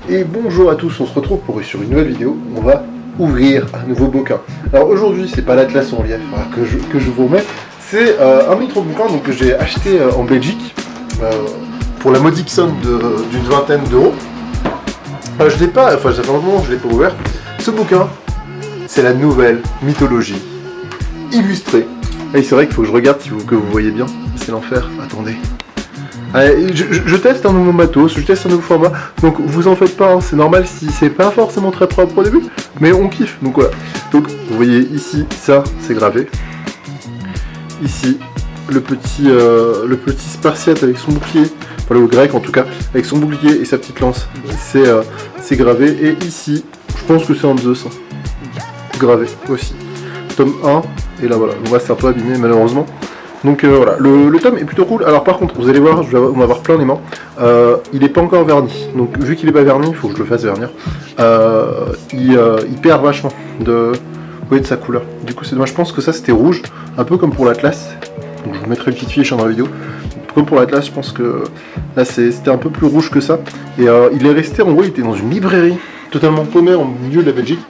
Et bonjour à tous, on se retrouve sur une nouvelle vidéo. On va ouvrir un nouveau bouquin. Alors aujourd'hui, c'est pas l'Atlas en relief que je vous remets, c'est un micro-bouquin que j'ai acheté en Belgique pour la modique somme d'une vingtaine d'euros. Je l'ai pas, enfin, ça fait un moment que je l'ai pas ouvert. Ce bouquin, c'est la nouvelle mythologie illustrée. Et c'est vrai qu'il faut que je regarde que vous voyez bien. C'est l'enfer. Attendez. Allez, je teste un nouveau matos, je teste un nouveau format, donc vous en faites pas, hein, c'est normal si c'est pas forcément très propre au début, mais on kiffe, donc voilà. Donc vous voyez ici, ça c'est gravé. Ici, le petit Spartiate avec son bouclier, enfin le grec en tout cas, avec son bouclier et sa petite lance, c'est gravé. Et ici, je pense que c'est un Zeus, hein, gravé aussi. Tome 1, et là voilà, on va c'est un peu abîmé malheureusement. Donc voilà, le tome est plutôt cool. Alors par contre, vous allez voir, on va avoir plein d'aimants. Il n'est pas encore verni. Donc vu qu'il n'est pas verni, il faut que je le fasse vernir. Il perd vachement de sa couleur. Du coup c'est dommage, je pense que ça c'était rouge, un peu comme pour l'Atlas. Donc je vous mettrai une petite fiche dans la vidéo. Comme pour l'Atlas, je pense que là c'était un peu plus rouge que ça. Et il est resté, en gros, il était dans une librairie, totalement paumé au milieu de la Belgique.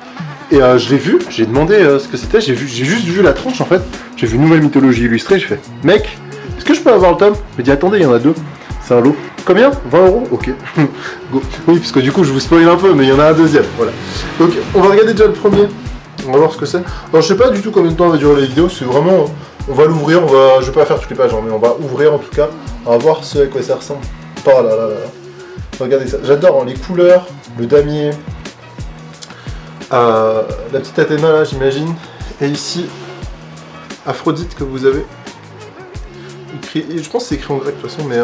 Et je l'ai vu, j'ai demandé ce que c'était, j'ai juste vu la tranche en fait, j'ai vu Nouvelle Mythologie Illustrée, j'ai fait « Mec, est-ce que je peux avoir le tome ?» Il m'a dit « Attendez, il y en a deux, c'est un lot. » Combien 20 €? Ok. Go. Oui, parce que du coup je vous spoil un peu, mais il y en a un deuxième, voilà. Donc on va regarder déjà le premier, on va voir ce que c'est. Alors je sais pas du tout combien de temps va durer la vidéo, c'est vraiment, on va l'ouvrir, je vais pas faire toutes les pages, hein, mais on va ouvrir en tout cas, on va voir ce à quoi ça ressemble. Oh là là là là. Regardez ça, j'adore hein, les couleurs, le damier. La petite Athéna là j'imagine, et ici Aphrodite que vous avez écrit, je pense que c'est écrit en grec de toute façon, mais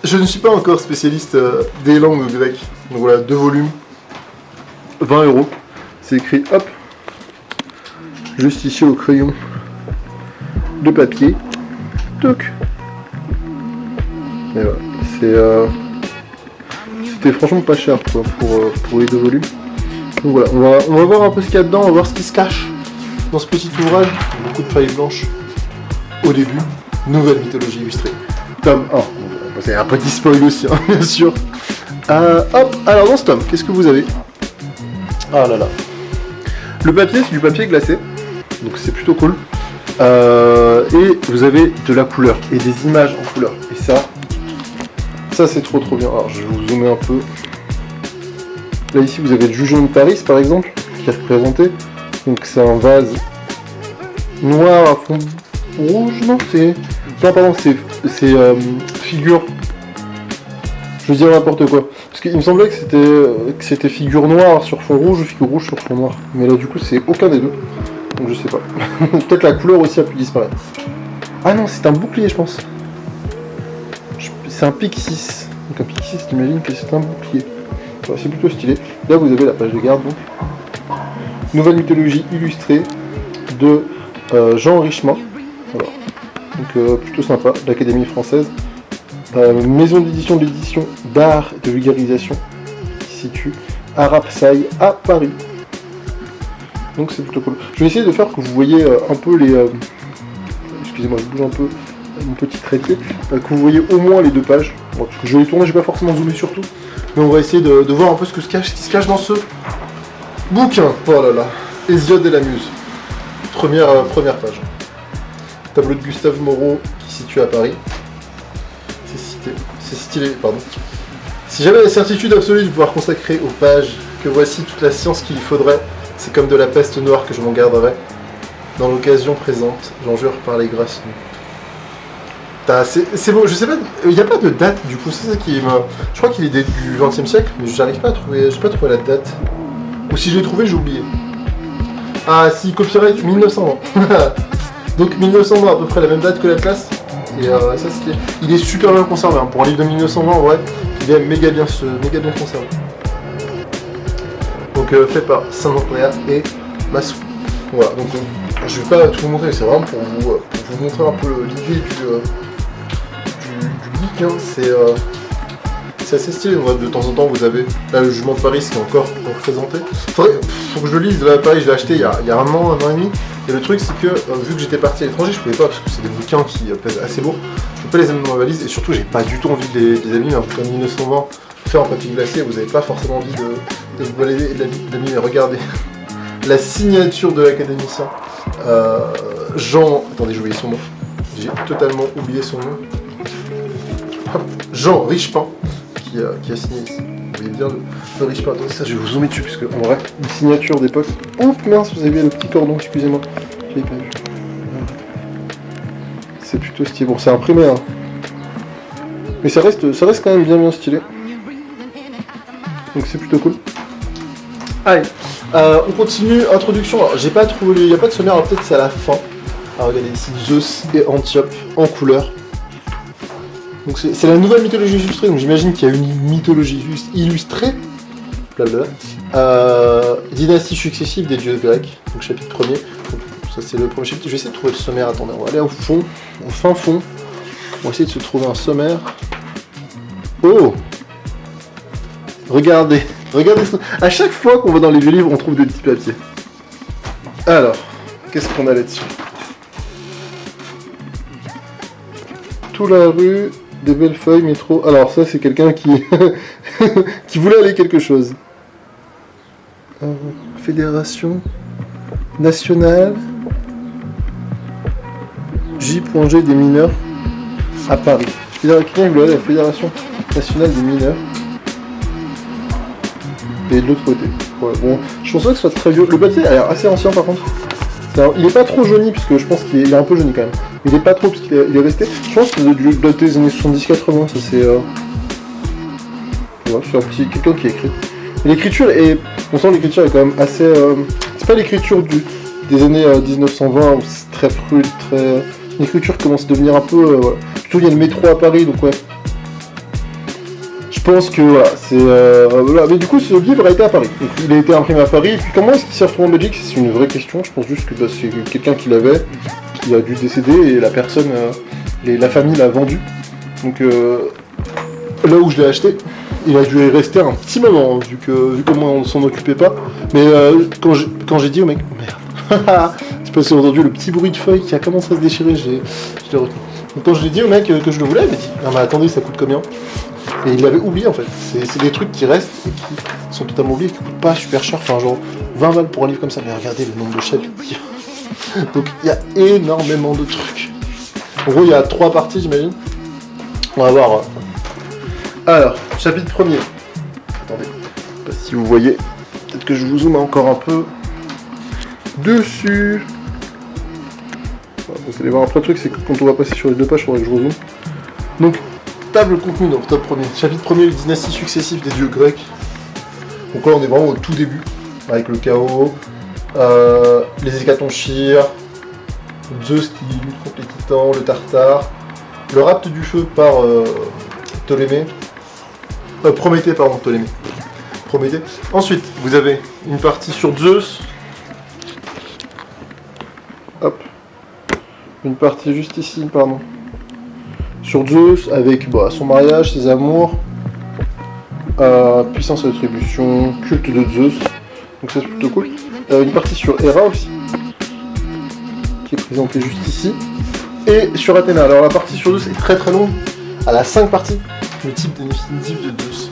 je ne suis pas encore spécialiste des langues grecques. Donc voilà, 2 volumes, 20 €, c'est écrit hop, juste ici au crayon de papier, toc, et voilà, c'était franchement pas cher quoi, pour les 2 volumes. Donc voilà, on va voir un peu ce qu'il y a dedans, on va voir ce qui se cache dans ce petit ouvrage. Beaucoup de feuilles blanches au début. Nouvelle mythologie illustrée. Tome 1. C'est un petit spoil aussi, hein, bien sûr. Hop, alors dans ce tome, qu'est-ce que vous avez? Ah là là. Le papier, c'est du papier glacé. Donc c'est plutôt cool. Et vous avez de la couleur et des images en couleur. Et ça c'est trop bien. Alors je vais vous zoomer un peu. Là ici vous avez le Jujon de Paris par exemple, qui est représenté. Donc c'est un vase noir à fond rouge, non c'est... Non pardon, c'est figure... Je veux dire n'importe quoi. Parce qu'il me semblait que c'était figure noire sur fond rouge ou figure rouge sur fond noir. Mais là du coup c'est aucun des deux. Donc je sais pas. Peut-être la couleur aussi a pu disparaître. Ah non, c'est un bouclier je pense. C'est un Pixis. Donc un Pixis, t'imagines que c'est un bouclier. C'est plutôt stylé. Là vous avez la page de garde donc. Nouvelle mythologie illustrée de Jean Richemont. Voilà. Donc plutôt sympa, l'Académie française. Maison d'édition d'art et de vulgarisation qui se situe à Rapsaï à Paris. Donc c'est plutôt cool. Je vais essayer de faire que vous voyez un peu les... excusez-moi, je bouge un peu mon petit trépied. Que vous voyez au moins les 2 pages. Bon, parce que je vais les tourner, je vais pas forcément zoomer sur tout. Mais on va essayer de voir un peu ce qui se cache dans ce bouquin. Oh là là. Hésiode et la Muse. Première page. Tableau de Gustave Moreau qui se situe à Paris. C'est stylé, pardon. Si j'avais la certitude absolue de pouvoir consacrer aux pages que voici toute la science qu'il y faudrait, c'est comme de la peste noire que je m'en garderais. Dans l'occasion présente, j'en jure par les grâces. C'est bon, je sais pas, il n'y a pas de date du coup, c'est ça qui me... Je crois qu'il est du XXe siècle, mais j'arrive pas à trouver, j'ai pas trouvé la date. Ou si je l'ai trouvé, j'ai oublié. Ah si, copyright 1920. Donc 1920, à peu près la même date que l'Atlas. Et ça c'était... Il est super bien conservé, hein. Pour un livre de 1920 en vrai, il est méga bien conservé. Donc fait par Saint-Andrea et Massou. Voilà, donc je vais pas tout vous montrer, c'est vraiment pour vous montrer un peu l'idée du bouquin. C'est assez stylé. De temps en temps vous avez là le Jument de Paris qui est encore représenté. Faut que je le lise. Là pareil, je l'ai acheté il y a un an et demi. Et le truc c'est que vu que j'étais parti à l'étranger, je pouvais pas parce que c'est des bouquins qui pèsent assez lourd. Je peux pas les amener dans ma valise et surtout j'ai pas du tout envie de les abîmer. En 1920, fait en papier glacé, vous n'avez pas forcément envie de vous balader de l'abîmer. Regardez, la signature de l'académicien. Jean... Attendez, j'ai oublié son nom. J'ai totalement oublié son nom. Hop, Jean Richepin, qui a signé ici. Vous voyez bien le Richepin. Attendez, ça, je vais vous zoomer dessus, parce qu'en vrai, une signature d'époque... Oh mince, vous avez bien le petit cordon, excusez-moi. J'avais pas vu. C'est plutôt stylé. Bon, c'est imprimé, hein. Mais ça reste quand même bien stylé. Donc c'est plutôt cool. Allez, on continue. Introduction. Alors, j'ai pas trouvé... Il n'y a pas de sommaire, alors peut-être c'est à la fin. Alors regardez ici, Zeus et Antiope en couleur. Donc c'est la nouvelle mythologie illustrée, donc j'imagine qu'il y a une mythologie illustrée. Blablabla. Dynastie successive des dieux grecs, donc chapitre 1er. Donc, ça c'est le premier chapitre. Je vais essayer de trouver le sommaire. Attendez, on va aller au fond, au fin fond. On va essayer de se trouver un sommaire. Oh! Regardez, regardez. À chaque fois qu'on va dans les vieux livres, on trouve des petits papiers. Alors, qu'est-ce qu'on a là-dessus? Tout la rue, des belles feuilles, métro. Alors ça, c'est quelqu'un qui qui voulait aller quelque chose. Fédération nationale J.G des mineurs à Paris. Quelqu'un voulait aller à la Fédération nationale des mineurs. Et de l'autre côté. Ouais, bon, je pense pas que ce soit très vieux. Le papier a l'air assez ancien par contre. Il est pas trop jauni, puisque je pense qu'il est un peu jauni quand même. Il est pas trop, parce qu'il est resté. Je pense que c'est daté des années 70-80, ça c'est... Ouais, c'est un petit... quelqu'un qui écrit. Et l'écriture est... On sent l'écriture est quand même assez... C'est pas l'écriture des années 1920, où c'est très prude, très... L'écriture commence à devenir un peu... Voilà. Surtout il y a le métro à Paris, donc ouais. Je pense que voilà, c'est... voilà. Mais du coup, ce livre a été à Paris. Donc, il a été imprimé à Paris. Et puis comment est-ce qu'il s'est retrouvé en Belgique? C'est une vraie question. Je pense juste que bah, c'est quelqu'un qui l'avait, qui a dû décéder, et la personne, la famille l'a vendu. Donc là où je l'ai acheté, il a dû y rester un petit moment, vu comment on s'en occupait pas. Mais quand j'ai dit au mec, merde, c'est parce que j'ai entendu le petit bruit de feuille qui a commencé à se déchirer, je l'ai retenu. Donc quand je l'ai dit au mec que je le voulais, il m'a dit, non mais attendez, ça coûte combien? Et il l'avait oublié en fait. C'est des trucs qui restent et qui sont totalement oubliés, qui coûtent pas super cher, enfin genre 20 balles pour un livre comme ça, mais regardez le nombre de chapitres. Donc il y a énormément de trucs. En gros il y a 3 parties j'imagine. On va voir. Alors, chapitre 1er. Attendez, je sais pas si vous voyez. Peut-être que je vous zoome encore un peu dessus. Vous allez voir un vrai truc, c'est que quand on va passer sur les 2 pages, il faudrait que je rezoome. Donc, table contenu, donc top 1er. Chapitre 1er, les dynasties successives des dieux grecs. Donc là, on est vraiment au tout début, avec le chaos, les hécatonchyres, Zeus qui lutte contre les titans, le Tartare, le rapt du feu par Ptolémée. Prométhée, pardon, Ptolémée. Prométhée. Ensuite, vous avez une partie sur Zeus. Hop. Une partie juste ici, pardon. Sur Zeus, avec son mariage, ses amours, puissance et attribution, culte de Zeus. Donc ça c'est plutôt cool. Une partie sur Héra aussi, qui est présentée juste ici. Et sur Athéna. Alors la partie sur Zeus est très très longue. Elle a 5 parties. Le type définitif de Zeus.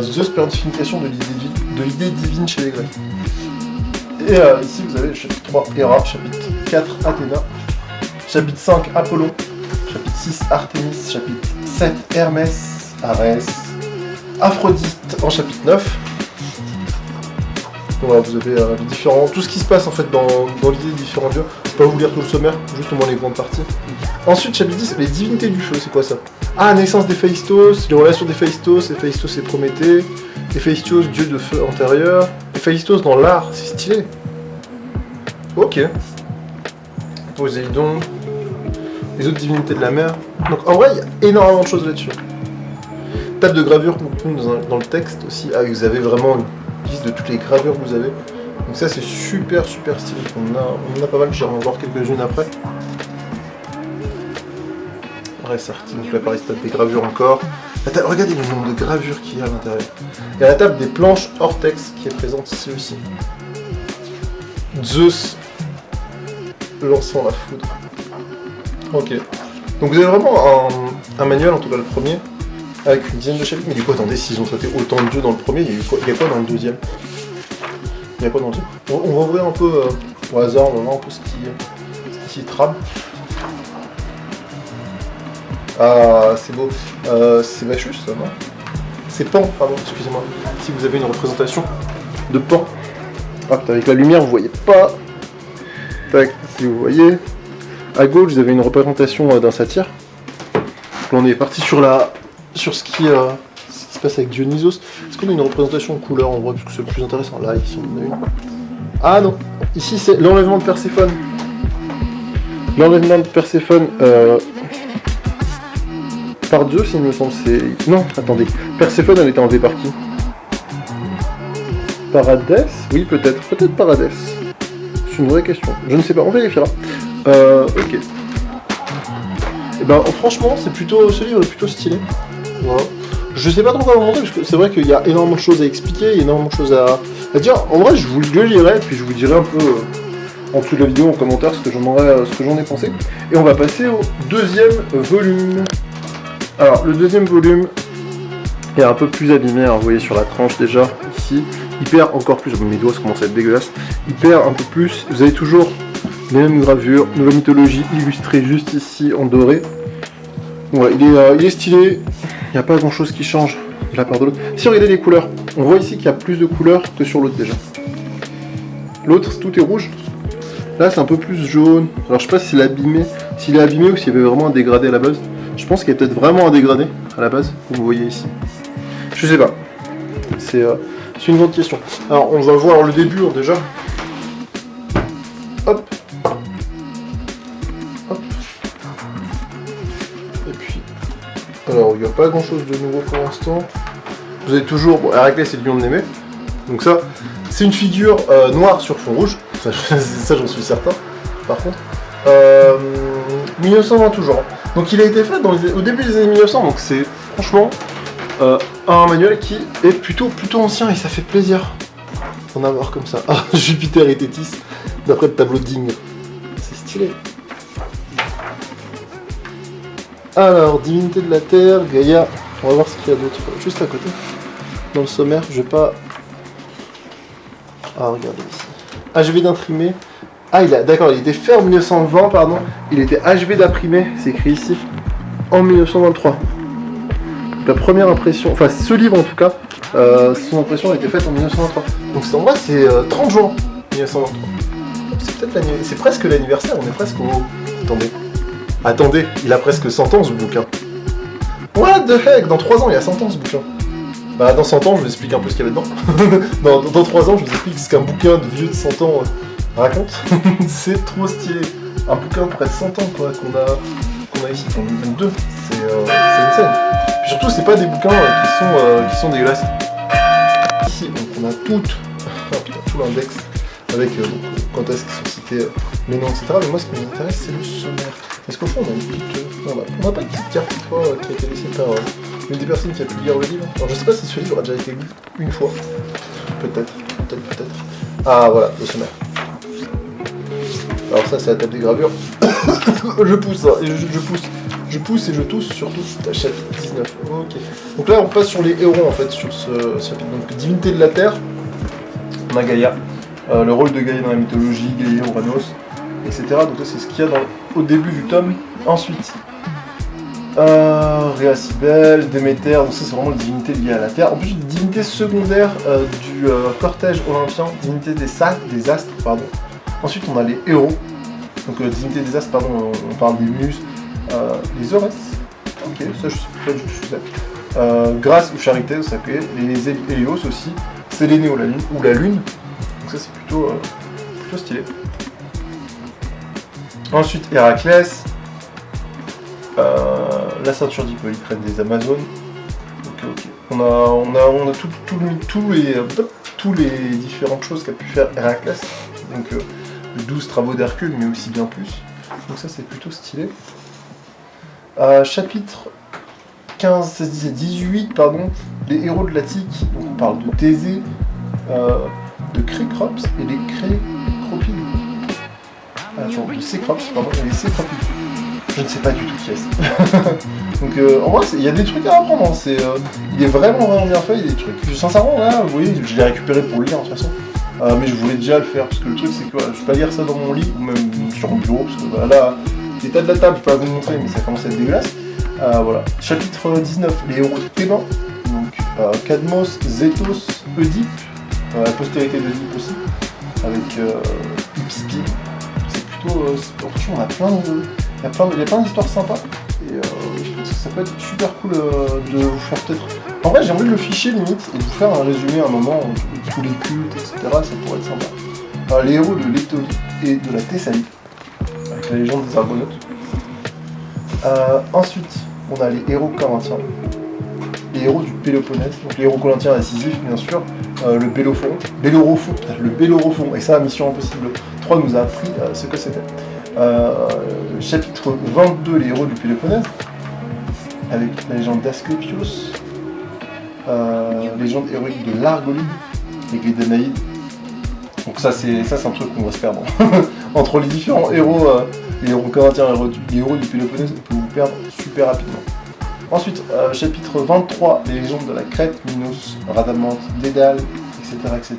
Zeus, personnification de l'idée divine chez les Grecs. Et ici vous avez le chapitre 3 Héra, chapitre 4 Athéna, chapitre 5 Apollon, chapitre 6 Artémis, chapitre 7 Hermès, Arès, Aphrodite en chapitre 9. Donc voilà, vous avez les différents, tout ce qui se passe en fait dans l'idée des différents dieux. Je vais pas vous lire tout le sommaire, juste au moins les grandes parties. Ensuite, chapitre 10, les divinités du feu, c'est quoi ça? Ah, naissance d'Héphaïstos, les relations d'Héphaïstos, Héphaïstos et Prométhée, Héphaïstos, dieu de feu antérieur, Héphaïstos dans l'art, c'est stylé. Ok. Poséidon, les autres divinités de la mer. Donc en vrai, il y a énormément de choses là-dessus. Table de gravure contenue dans le texte aussi. Ah, vous avez vraiment une liste de toutes les gravures que vous avez. Donc ça, c'est super super stylé. On en a pas mal, j'irai en voir quelques-unes après. Ouais, c'est parti. Donc là, pareil, c'est des gravures encore. Regardez le nombre de gravures qu'il y a à l'intérieur. Il y a la table des planches hors texte qui est présente ici aussi. Zeus lançant la foudre. Ok. Donc vous avez vraiment un manuel, en tout cas le premier, avec une dizaine de chapitres. Mais du coup, attendez, s'ils ont sauté autant de jeux dans le premier, il y a quoi dans le deuxième? Il y a quoi dans le deuxième? On va ouvrir un peu au hasard, on va voir un peu ce qui trame. Ah, c'est beau. C'est Vachus, ça, non? C'est Pan, pardon, excusez-moi. Si vous avez une représentation de Pan. Ah putain, avec la lumière, vous voyez pas. Tac, si vous voyez. À gauche, vous avez une représentation d'un satyre. Donc là, on est parti sur ce qui se passe avec Dionysos. Est-ce qu'on a une représentation de couleur en vrai, parce que c'est le plus intéressant? Là, ici, on en a une. Ah non, ici, c'est l'enlèvement de Perséphone. L'enlèvement de Perséphone par Zeus, il me semble, c'est... Non, attendez. Perséphone, elle était enlevée par qui? Par Hadès? Oui, peut-être. Peut-être par Hadès. C'est une vraie question. Je ne sais pas, on vérifiera. Ok. Et ben, franchement, ce livre est plutôt stylé. Voilà. Je sais pas trop comment le montrer, parce que c'est vrai qu'il y a énormément de choses à expliquer, il y a énormément de choses à dire. En vrai, je vous le lirai, puis je vous dirai un peu en dessous de la vidéo, en commentaire, ce que j'en ai pensé. Et on va passer au deuxième volume. Alors, le deuxième volume est un peu plus abîmé, hein, vous voyez sur la tranche déjà, ici. Il perd encore plus, mes doigts commencent à être dégueulasses. Il perd un peu plus, vous avez toujours les mêmes gravures, nouvelle mythologie illustrée juste ici en doré. Voilà, il est stylé, il n'y a pas grand chose qui change de la part de l'autre. Si vous regardez les couleurs, on voit ici qu'il y a plus de couleurs que sur l'autre déjà. L'autre, tout est rouge. Là, c'est un peu plus jaune. Alors, je sais pas si s'il est abîmé ou s'il y avait vraiment un dégradé à la base. Je pense qu'il y a peut-être vraiment un dégradé à la base, comme vous voyez ici. Je sais pas. C'est une grande question. Alors, on va voir le début déjà. Hop. Hop. Et puis, alors, il n'y a pas grand chose de nouveau pour l'instant. Vous avez toujours, bon, Héraclès et le lion de Némée. Donc ça, c'est une figure noire sur fond rouge. Ça, j'en suis certain. Par contre, 1920 toujours. Donc il a été fait au début des années 1900, donc c'est franchement un manuel qui est plutôt ancien et ça fait plaisir d'en avoir comme ça. Ah, Jupiter et Tétis, d'après le tableau de Digne. C'est stylé. Alors, divinité de la Terre, Gaïa, on va voir ce qu'il y a d'autre juste à côté. Dans le sommaire, je vais pas... Ah, regardez ici. Achevé d'imprimer. Ah, d'accord, il était fait en 1920, pardon. Il était achevé d'imprimer, c'est écrit ici, en 1923. La première impression, enfin ce livre en tout cas, son impression a été faite en 1923. Donc en vrai, c'est 30 juin 1923. C'est presque l'anniversaire, on est presque au... Attendez, il a presque 100 ans ce bouquin. What the heck, dans 3 ans, il y a 100 ans ce bouquin. Bah, dans 100 ans, je vous explique un peu ce qu'il y avait dedans. dans 3 ans, je vous explique ce qu'un bouquin de vieux de 100 ans raconte. C'est trop stylé. Un bouquin de près de 100 ans, quoi, qu'on a ici, enfin, même deux. C'est une scène. Puis surtout, c'est pas des bouquins qui sont dégueulasses. Ici, donc, on a tout l'index avec quand est-ce qu'ils sont cités, les noms, etc. Mais moi, ce qui m'intéresse, c'est le sommaire. Est-ce qu'au fond, on a une petite... on n'a pas une petite carte qui a été laissée par une des personnes qui a pu lire le livre. Alors, je sais pas si ce livre a déjà été lu une fois. Peut-être. Ah, voilà, le sommaire. Alors ça, c'est la table des gravures. Je pousse, hein, et je pousse et je tousse, surtout chapitre 19. Ok. Donc là, on passe sur les héros, en fait, sur ce chapitre. Donc, divinité de la Terre, on a Gaïa. Le rôle de Gaïa dans la mythologie, Gaïa, Uranos, etc. Donc ça, c'est ce qu'il y a au début du tome. Ensuite, Rhea Cybèle, Déméter, donc ça c'est vraiment les divinités liées à la Terre. En plus, divinité secondaire du cortège olympien, divinité des astres, pardon. Ensuite, on a les héros. Donc divinité des astres, pardon, on parle des muses, les Aurès. Ok, ça je sais pas du tout ce que c'est. Grâce ou charité, ça s'appelle. Les Hélios aussi. Séléné ou la Lune. Donc ça c'est plutôt stylé. Ensuite, Héraclès. La ceinture d'Hippolyte, reine des Amazones. Ok. On a tous les différentes choses qu'a pu faire Héraclès. Donc 12 travaux d'Hercule, mais aussi bien plus. Donc ça c'est plutôt stylé. Chapitre 15, 16, 17, 18, pardon, les héros de l'Attique. Donc on parle de Thésée, de Cécrops et les Cécropides. De Cécrops, pardon, et les Cécropides. Je ne sais pas du tout qui est-ce. Donc en vrai, il y a des trucs à apprendre, hein. Il est vraiment bien fait, il y a des trucs, sincèrement là, vous voyez, je l'ai récupéré pour le lire de toute façon. Mais je voulais déjà le faire, parce que le truc c'est que je peux pas lire ça dans mon lit, ou même sur mon bureau, parce que bah, là, l'état de la table, je peux pas vous montrer, mais ça commence à être dégueulasse. Voilà. Chapitre 19, les héros de Théban. Donc Cadmos, Zétos, Oedipe, la postérité d'Oedipe aussi, avec Ipspin. C'est plutôt... franchement, on a il y a plein d'histoires sympas, et je pense que ça peut être super cool de vous faire peut-être... En vrai, j'aimerais le fichier limite, et de vous faire un résumé à un moment, tous les cultes, etc., ça pourrait être sympa. Les héros de l'Étolie et de la Thessalie, avec la légende des Argonautes. Ensuite, on a les héros corinthiens, les héros du Péloponnèse, donc les héros corinthiens à Sisyphe, bien sûr, le Bellérophon, et ça, Mission Impossible 3 nous a appris ce que c'était. Chapitre 22, les héros du Péloponnèse, avec la légende d'Asclépios, légende héroïque de l'Argolide, les Danaïdes. Donc ça c'est un truc qu'on va se perdre. Entre les différents héros, les héros corinthiens et les héros du Péloponnèse, on peut vous perdre super rapidement. Ensuite, chapitre 23, les légendes de la Crète, Minos, Rhadamante, Dédale, etc.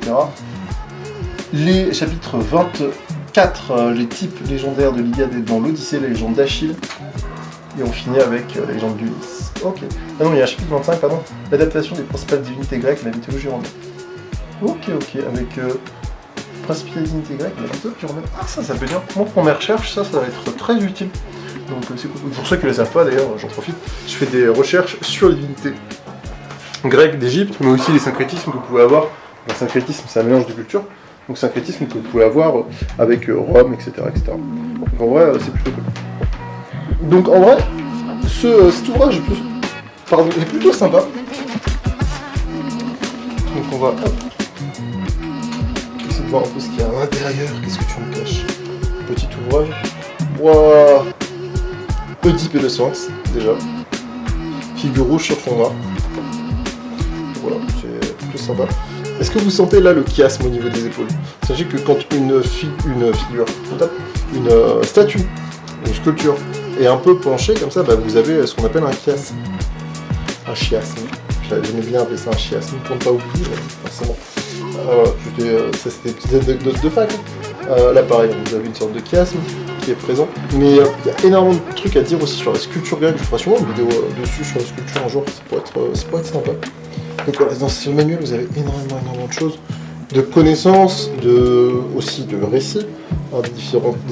Les chapitres 24, les types légendaires de l'Iliade dans l'Odyssée, la légende d'Achille. Et on finit avec la légende d'Ulysse. Ok. Ah non, il y a un chapitre 25, pardon. L'adaptation des principales divinités grecques, la mythologie romaine. Ok, avec principales divinités grecques, la mythologie romaine. Ah, ça peut être bien. Moi, pour mes recherches, ça va être très utile. Donc c'est cool. Pour ceux qui ne le savent pas, d'ailleurs, j'en profite. Je fais des recherches sur les divinités grecques d'Égypte, mais aussi les syncrétismes que vous pouvez avoir. Le syncrétisme, c'est un mélange de cultures. Donc syncrétisme que vous pouvez avoir avec Rome, etc. Donc en vrai, c'est plutôt cool. Donc en vrai, cet ouvrage est plutôt sympa. Donc on va essayer de voir un peu ce qu'il y a à l'intérieur. Qu'est-ce que tu me caches? Petit ouvrage. Waouh! Oedipe et le Sphinx, déjà. Figure rouge sur fond noir. Voilà, c'est plutôt sympa. Est-ce que vous sentez là le chiasme au niveau des épaules? Sachez que quand une statue, une sculpture, est un peu penchée comme ça, bah, vous avez ce qu'on appelle un chiasme. Un chiasme. J'aimais bien appeler ça un chiasme pour ne pas oublier, forcément. Ça c'était une petite anecdote de fac. Là pareil, vous avez une sorte de chiasme qui est présent. Mais il y a énormément de trucs à dire aussi sur la sculpture grecque. Je ferai sûrement une vidéo dessus sur la sculpture un jour, ça pourrait être sympa. Donc voilà, dans ce manuel, vous avez énormément de choses, de connaissances, aussi de récits, hein, des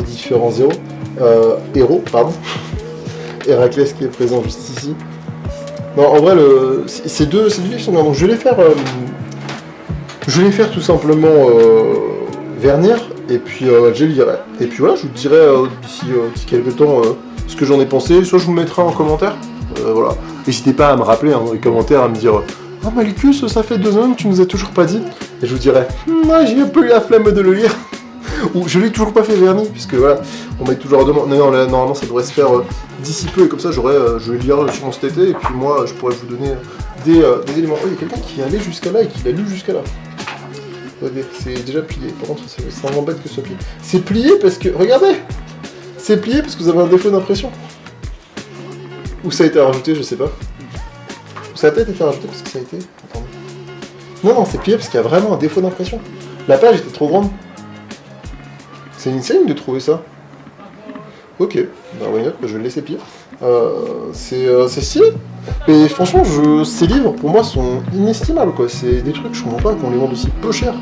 différents héros. Héraclès qui est présent juste ici. Non, en vrai, ces deux livres sont bien. Donc je vais les faire tout simplement vernir, et puis je les lirai. Et puis voilà, je vous dirai d'ici quelques temps ce que j'en ai pensé. Soit je vous mettrai en commentaire. Voilà. N'hésitez pas à me rappeler dans les commentaires, à me dire « Oh Malicus, ça fait 2 ans que tu nous as toujours pas dit ». Et je vous dirai « J'ai un peu eu la flemme de le lire ». Ou je l'ai toujours pas fait vernis, puisque voilà, on m'a toujours demandé. Non, là, normalement ça devrait se faire d'ici peu, et comme ça je vais lire sûrement cet été, et puis moi je pourrais vous donner des éléments. Oh, il y a quelqu'un qui est allé jusqu'à là et qui l'a lu jusqu'à là. Regardez, c'est déjà plié, par contre c'est vraiment bête que ce soit plié. C'est plié parce que, regardez, c'est plié parce que vous avez un défaut d'impression. Ou ça a été rajouté, je sais pas. Ou ça a peut-être été rajouté parce que ça a été... Attendez. Non, c'est plié parce qu'il y a vraiment un défaut d'impression. La page était trop grande. C'est insane de trouver ça. Ok, bah je vais le laisser pire. C'est stylé. Et franchement, ces livres, pour moi, sont inestimables, quoi. C'est des trucs, je comprends pas qu'on les vende aussi peu cher.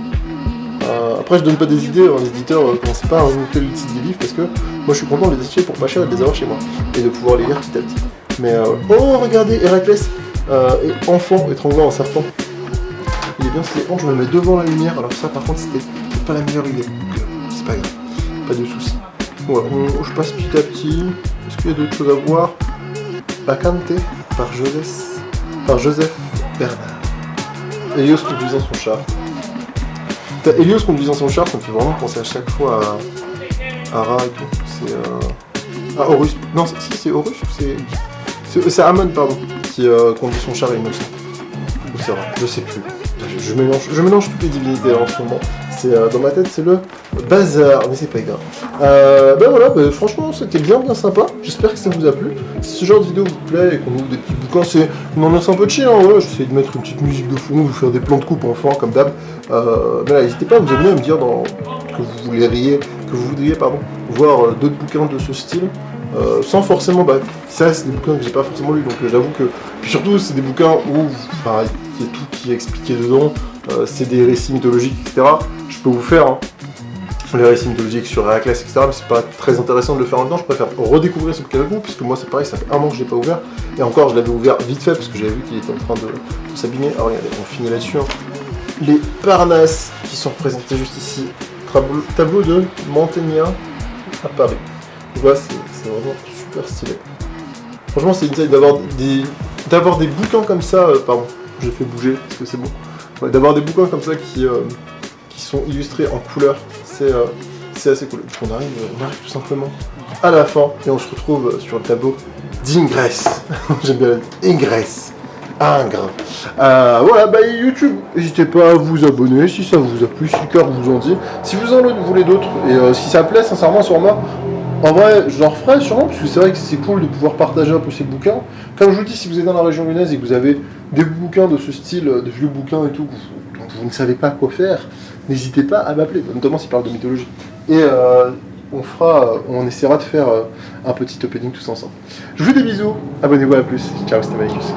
Après, je donne pas des idées, les éditeurs, commencez pas à remonter le titre des livres, parce que moi, je suis content de les acheter pour pas cher et de les avoir chez moi. Et de pouvoir les lire petit à petit. Mais, oh, regardez, Héraclès, enfant étranglant un serpent. Il est bien stylé. Oh, je me mets devant la lumière, alors ça, par contre, c'était pas la meilleure idée. Donc, c'est pas grave. Pas de soucis. Voilà, je passe petit à petit. Est-ce qu'il y a d'autres choses à voir? Bacante par Joseph Bernard. Hélios conduisant son char. Hélios conduisant son char, ça me fait vraiment penser à chaque fois à Ra et tout. C'est Horus. Non, si c'est Horus ou c'est Amon, pardon, qui conduit son char, il me semble. Ou c'est Ra, je sais plus. Je mélange toutes les divinités là, en ce moment. dans ma tête, c'est le bazar, mais c'est pas grave. Voilà, franchement, c'était bien sympa. J'espère que ça vous a plu. Si ce genre de vidéo vous plaît et qu'on ouvre des petits bouquins, c'est une ambiance un peu chill, hein, voilà. J'essaie de mettre une petite musique de fond, vous faire des plans de coupe enfant, comme d'hab. Voilà, n'hésitez pas à vous abonner, à me dire que vous voudriez voir d'autres bouquins de ce style. Sans forcément, ça c'est des bouquins que j'ai pas forcément lus, donc j'avoue que, puis surtout c'est des bouquins où il y a tout qui est expliqué dedans, c'est des récits mythologiques, etc. Je peux vous faire les récits mythologiques sur Héraclès, etc. Mais c'est pas très intéressant de le faire en même temps, je préfère redécouvrir ce bouquin avec vous, puisque moi c'est pareil, ça fait un an que je l'ai pas ouvert, et encore je l'avais ouvert vite fait, parce que j'avais vu qu'il était en train de s'abîmer. Alors regardez, on finit là-dessus, les Parnasses qui sont représentés juste ici, tableau de Mantegna à Paris. Voilà, c'est vraiment super stylé. Franchement, c'est une idée d'avoir des bouquins comme ça. Pardon, je fais bouger parce que c'est bon. Ouais, d'avoir des bouquins comme ça qui sont illustrés en couleur, c'est assez cool. Donc on arrive tout simplement à la fin et on se retrouve sur le tableau d'Ingress. J'aime bien la vie. Ingress. Ingres. Voilà, YouTube, n'hésitez pas à vous abonner si ça vous a plu, si le cœur vous en dit. Si vous en voulez d'autres et si ça plaît sincèrement sur moi, en vrai, je l'en referai sûrement, parce que c'est vrai que c'est cool de pouvoir partager un peu ces bouquins. Comme je vous dis, si vous êtes dans la région lyonnaise et que vous avez des bouquins de ce style, des vieux bouquins et tout, dont vous ne savez pas quoi faire, n'hésitez pas à m'appeler, notamment s'il parle de mythologie. Et on essaiera de faire un petit opening tous ensemble. Je vous fais des bisous, abonnez-vous à plus. Ciao, c'était Maïkus.